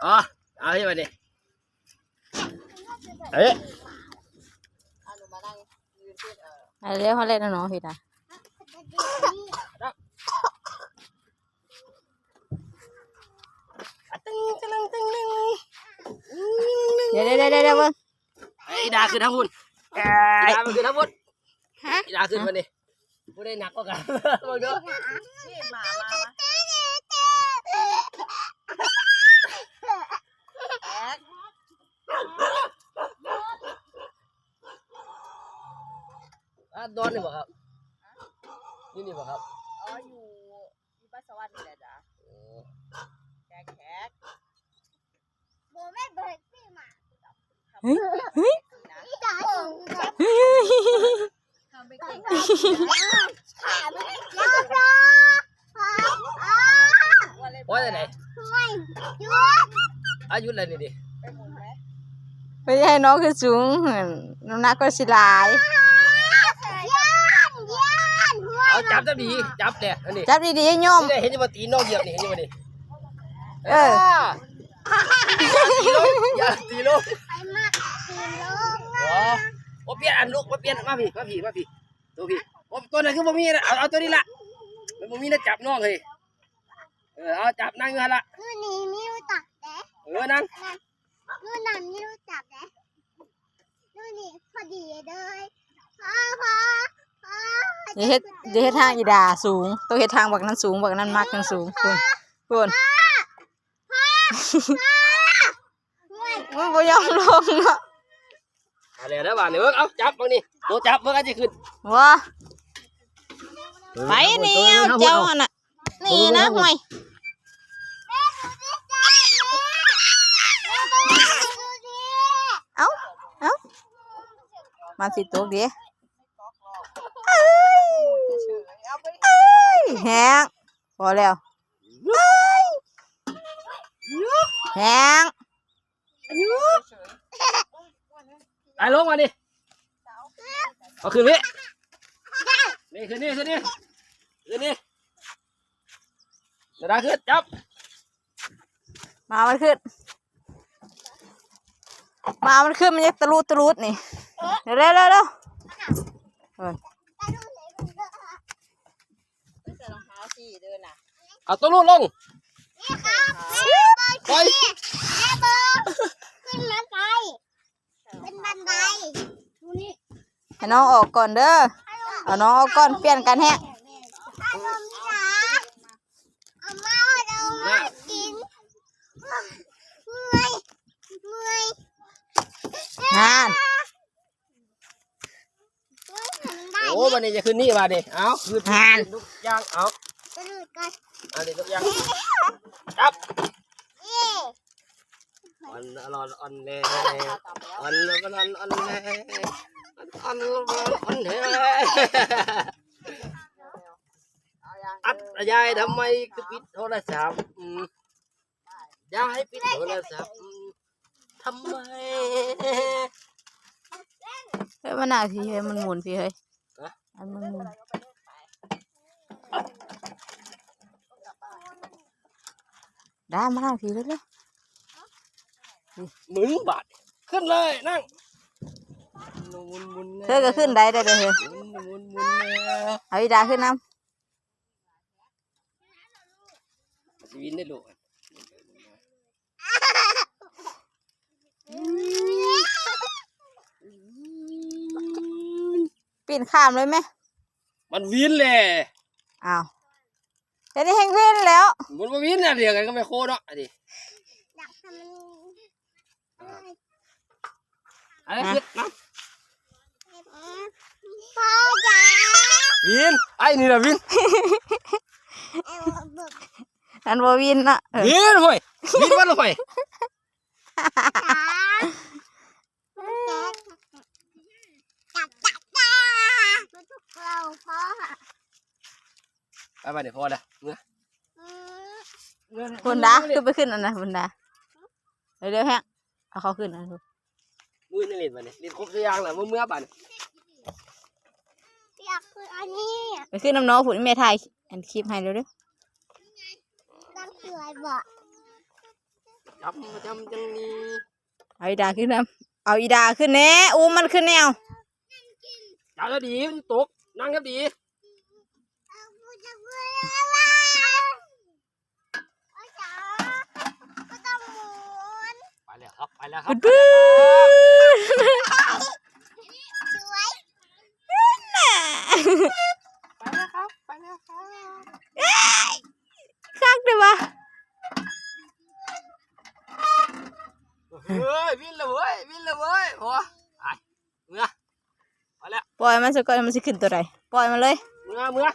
อ๋อเอาที่มาดิเอ๊ะเรียกเขาเล่นน้องพี่ตาเดี๋ยวเบิ้งอีดาคือทั้งหุ่นอีดามันคือทั้งหมดอีดาคือมันดิผู้ได้หนักก็กันมาดูโดนนี่บ่ครับนี่บ่ครับอ๋ออยู่บ้านสวรรค์นี่แหละจ้ะแขกโบแม่เบิกสิมาเฮ้ยทำไปเก่งว่าจะไหนอายุอะไรนี่ดิไม่ใช่น้องคือสูงน้ำหนักก็สิหลายเอาจับดีจับเนี่ยอันนี้จับดีๆโยมเห็นจะมาตีน้องเหยียบนี่เห็นจะมาดิอย่าตีลูกโอ้เปลี่ยนอันลูกมาเปลี่ยนมาพี่ตัวพี่โอ้ตัวนั้นคือบ่มีนะเอาตัวนี้ละมันบ่มีนะจับน้องเลยเอาจับนั่งอยู่หั่นละนู่นนี่ไม่รู้จักเด้นั่งนู่นนั่นไม่รู้จักเด้นู่นนี่พอดีเลยพ่อเดี๋ยวเฮ็ดทางอีดาสูงต้องเฮ็ดทางบักนั้นสูงบักนั้นมากทั้งสูงคุณมันบ่ยอมลงเนาะอะไรนะบ้านเนี่ยเอาจับบ้างนี่ตัวจับเมื่อกี้ขึ้นว้าไปนี่เจ้าอันน่ะนี่นะห่วยเอามาสิตัวเดียวแห้งพอแล้วแห้งไอ้ลงมาดิเอาขึ้นพี่นี่ขึ้นนี่เดี๋ยวได้ขึ้นจับมันขึ้นมันจะตะลุดนี่เร็วเอาตัวลูกลงไปขึ้นบันไดเป็นบันไดดูนี่ให้น้องออกก่อนเด้อเอาน้องออกก่อนเปลี่ยนกันแฮะเอามากินเมื่อยงานโอ้วันนี้จะขึ้นนี่มาดิเอาขึ้นทุกอย่างเอาอันนี้ทุกอย่างจับอันเล่อันอัดยายทำไมคือปิดโทรศัพท์ยายปิดโทรศัพท์ทำไมมันหนักพี่เฮ้ยมันหมุนพี่เฮ้ยมันหมุนได้มาหนักพี่เลยมึงบาดขึ้นเลยนั่งเธอก็ขึ้นได้เลยเอาอีดาขึ้นน้ำวินได้ลูกปีนข้ามเลยไหมมันวินเลยอ้าวแต่นี่แห้งวินแล้วมันวินอะไรกันก็ไม่โคตรเนาะดิอะไรขึ้นนะพ่อจ๋าวินไอ้นี่แหละวินอันว่าวินนะวินห่วยวินวันห่วยไปเดี๋ยวพอละเมื่อบุญดาขึ้นไปขึ้นอันนั้นบุญดาเร็วๆแฮะเอาเขาขึ้นอันนั้นมือนี่เล่นมาเนี่ยเล่นครบทุกอย่างแหละเมื่อบ้าน ากคืออันนี้ ไปขึ้นน้ำน้องผุนแม่ถ่ายอันคลิปให้เร็ว รักคืออะไรบอก จำจังนี้ ๆเอาอีดาขึ้นน้ำเอาอีดาขึ้นแน่อุ้มมันขึ้นแนว จับแล้วดีมันตกนั่งครับดี กูจะเบื่อว่าโอ้ยจ๋าก็ต้องหมุน ไปแล้วครับไปแล้วครั บึ้ บ นบึ้น สวย ไปแล้วครับไปแล้วครับ คักเด้อวะ เฮ้ยวิ่งเลยเว้ยวิ่งเลยเว้ยโอ้ไปเมื่อไปแล้ว ปล่อยมันสักก่อนมันสิขึ้นตัวใดปล่อยมันเลย เมื่อ